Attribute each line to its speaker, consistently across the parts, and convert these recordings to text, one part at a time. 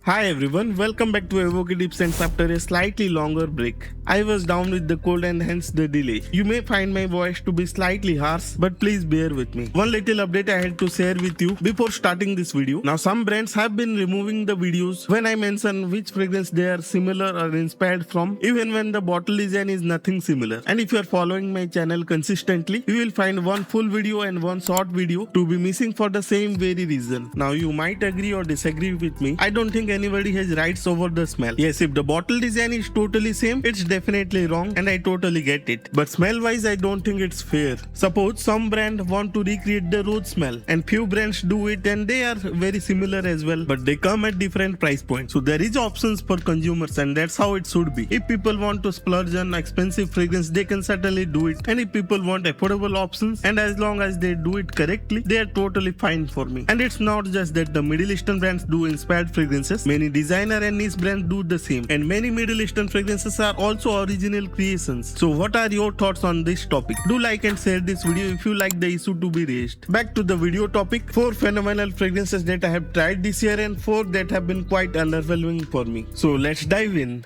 Speaker 1: Hi everyone, welcome back to Evocative Scents after a slightly longer break. I was down with the cold and hence the delay. You may find my voice to be slightly harsh, but please bear with me. One little update I had to share with you before starting this video. Now some brands have been removing the videos when I mention which fragrance they are similar or inspired from, even when the bottle design is nothing similar. And if you are following my channel consistently, you will find one full video and one short video to be missing for the same very reason. Now you might agree or disagree with me. I don't think anybody has rights over the smell. Yes, if the bottle design is totally same, it's definitely wrong and I totally get it. But smell wise, I don't think it's fair. Suppose some brand want to recreate the rose smell and few brands do it and they are very similar as well, but they come at different price points. So there is options for consumers and that's how it should be. If people want to splurge on expensive fragrance, they can certainly do it. And if people want affordable options, and as long as they do it correctly, they are totally fine for me. And it's not just that the Middle Eastern brands do inspired fragrances. Many designer and niche brands do the same. And many Middle Eastern fragrances are also original creations. So what are your thoughts on this topic? Do like and share this video if you like the issue to be raised. Back to the video topic. 4 phenomenal fragrances that I have tried this year and 4 that have been quite underwhelming for me. So let's dive in.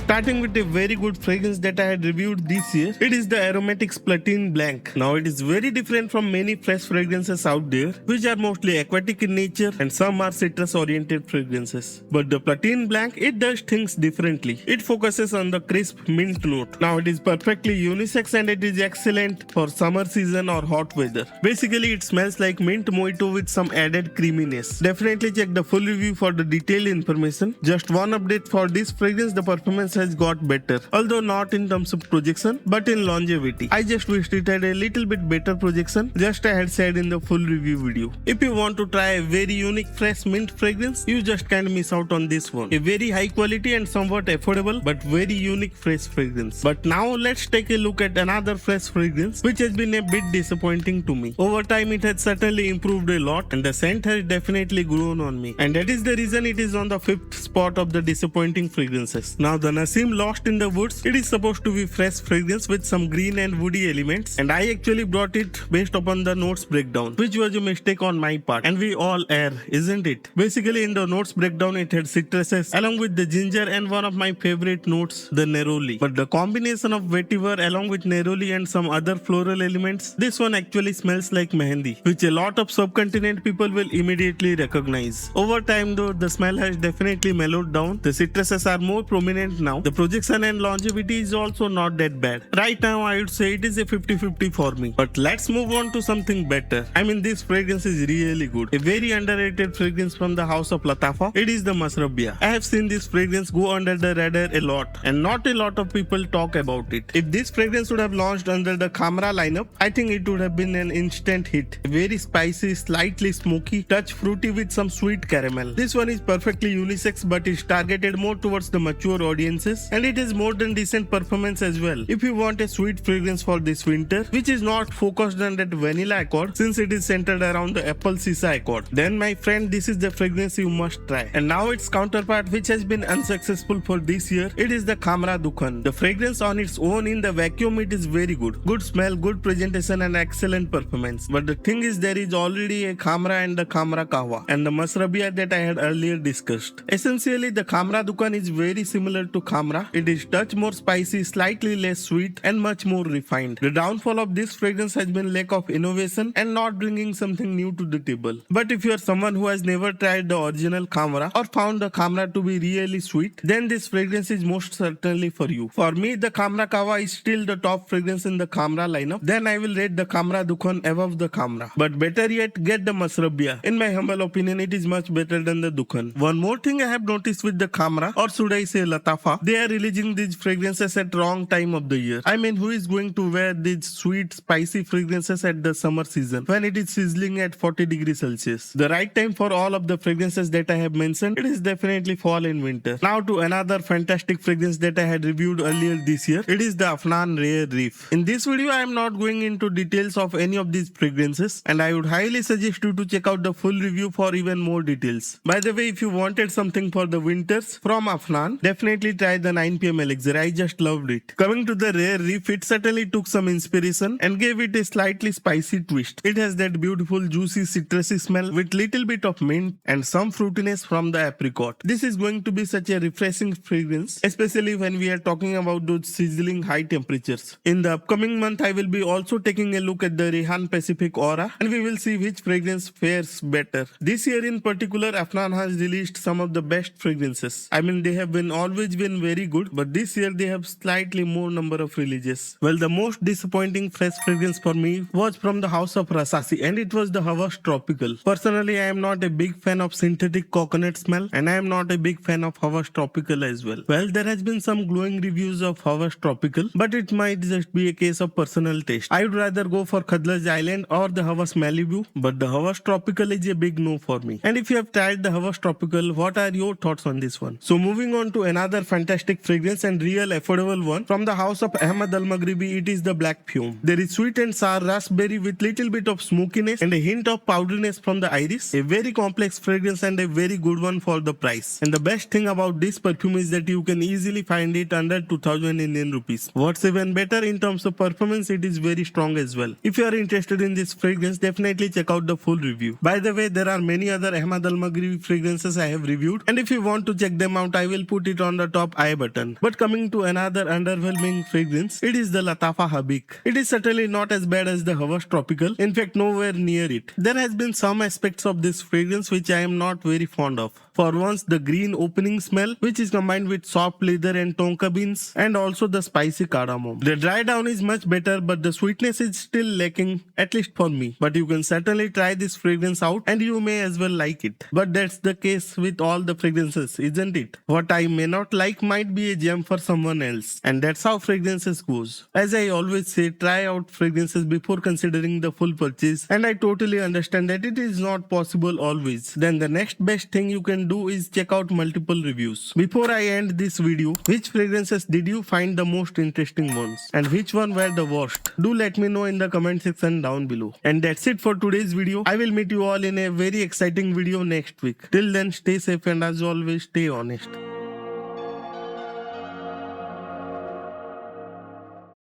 Speaker 1: Starting with a very good fragrance that I had reviewed this year, it is the Aromatix Platine Blanc. Now it is very different from many fresh fragrances out there, which are mostly aquatic in nature and some are citrus oriented fragrances. But the Platine Blanc, it does things differently. It focuses on the crisp mint note. Now it is perfectly unisex and it is excellent for summer season or hot weather. Basically it smells like mint mojito with some added creaminess. Definitely check the full review for the detailed information. Just one update for this fragrance, the performance has got better, although not in terms of projection but in longevity. I just wished it had a little bit better projection, just I had said in the full review video. If you want to try a very unique fresh mint fragrance, you just can't miss out on this one. A very high quality and somewhat affordable but very unique fresh fragrance. But now let's take a look at another fresh fragrance which has been a bit disappointing to me. Over time it has certainly improved a lot and the scent has definitely grown on me, and that is the reason it is on the 5th spot of the disappointing fragrances. Now the Naseem Lost in the Woods, it is supposed to be fresh fragrance with some green and woody elements, and I actually brought it based upon the notes breakdown, which was a mistake on my part, and we all err, isn't it? Basically in the notes breakdown it had citruses along with the ginger and one of my favorite notes, the neroli. But the combination of vetiver along with neroli and some other floral elements, this one actually smells like mehendi, which a lot of subcontinent people will immediately recognize. Over time though, the smell has definitely mellowed down. The citruses are more prominent now. The projection and longevity is also not that bad. Right now I would say it is a 50-50 for me. But let's move on to something better. I mean, this fragrance is really good. A very underrated fragrance from the house of Lattafa. It is the Mashrabya. I have seen this fragrance go under the radar a lot and not a lot of people talk about it. If this fragrance would have launched under the Khamrah lineup, I think it would have been an instant hit. A very spicy, slightly smoky, touch fruity with some sweet caramel. This one is perfectly unisex but is targeted more towards the mature audiences, and it is more than decent performance as well. If you want a sweet fragrance for this winter, which is not focused on that vanilla accord since it is centered around the apple sisa accord, then my friend, this is the fragrance you must try. And now its counterpart, which has been unsuccessful for this year, it is the Khamrah Dukhan. The fragrance on its own in the vacuum, it is very good. Good smell, good presentation and excellent performance. But the thing is, there is already a Khamrah and the Khamrah Kahwa and the Mashrabya that I had earlier discussed. Essentially the Khamrah Dukhan is very similar to Khamrah. It is touch more spicy, slightly less sweet and much more refined. The downfall of this fragrance has been lack of innovation and not bringing something new to the table. But if you are someone who has never tried the original Khamrah or found the Khamrah to be really sweet, then this fragrance is most certainly for you. For me, the Khamrah Kahwa is still the top fragrance in the Khamrah lineup. Then I will rate the Khamrah Dukhan above the Khamrah. But better yet, get the Mashrabya. In my humble opinion, it is much better than the Dukhan. One more thing I have noticed with the Khamrah, or should I say Lattafa, they are releasing these fragrances at wrong time of the year. I mean, who is going to wear these sweet, spicy fragrances at the summer season when it is sizzling at 40 degrees Celsius? The right time for all of the fragrances that I have mentioned, it is definitely fall and winter. Now to another fantastic fragrance that I had reviewed earlier this year. It is the Afnan Rare Reef. In this video, I am not going into details of any of these fragrances and I would highly suggest you to check out the full review for even more details. By the way, if you wanted something for the winters from Afnan, definitely try try the 9 p.m. elixir. I just loved it. Coming to the rare Reef, it certainly took some inspiration and gave it a slightly spicy twist. It has that beautiful juicy citrusy smell with little bit of mint and some fruitiness from the apricot. This is going to be such a refreshing fragrance, especially when we are talking about those sizzling high temperatures. In the upcoming month, I will be also taking a look at the Rehan Pacific Aura and we will see which fragrance fares better. This year in particular, Afnan has released some of the best fragrances. I mean, they have always been very good, but this year they have slightly more number of releases. Well, the most disappointing fresh fragrance for me was from the house of Rasasi and it was the Hawas Tropical. Personally, I am not a big fan of synthetic coconut smell and I am not a big fan of Hawas Tropical as well. Well, there has been some glowing reviews of Hawas Tropical, but it might just be a case of personal taste. I would rather go for Khadlaj Island or the Hawas Malibu, but the Hawas Tropical is a big no for me. And if you have tried the Hawas Tropical, what are your thoughts on this one? So moving on to another fantastic fragrance and real affordable one from the house of Ahmed Maghribi, it is the Black Fume. There is sweet and sour raspberry with little bit of smokiness and a hint of powderiness from the iris. A very complex fragrance and a very good one for the price. And the best thing about this perfume is that you can easily find it under 2000 Indian rupees. What's even better in terms of performance, it is very strong as well. If you are interested in this fragrance, definitely check out the full review. By the way, there are many other Ahmed Maghribi fragrances I have reviewed, and if you want to check them out, I will put it on the top I button. But coming to another underwhelming fragrance, it is the Lattafa Habik. It is certainly not as bad as the Hawas Tropical, in fact nowhere near it. There has been some aspects of this fragrance which I am not very fond of. For once, the green opening smell, which is combined with soft leather and tonka beans, and also the spicy cardamom. The dry down is much better, but the sweetness is still lacking, at least for me. But you can certainly try this fragrance out and you may as well like it. But that's the case with all the fragrances, isn't it? What I may not like might be a gem for someone else. And that's how fragrances goes. As I always say, try out fragrances before considering the full purchase. And I totally understand that it is not possible always. Then the next best thing you can do is check out multiple reviews. Before I end this video, which fragrances did you find the most interesting ones? And which one were the worst? Do let me know in the comment section down below. And that's it for today's video. I will meet you all in a very exciting video next week. Till then, stay safe and as always, stay honest.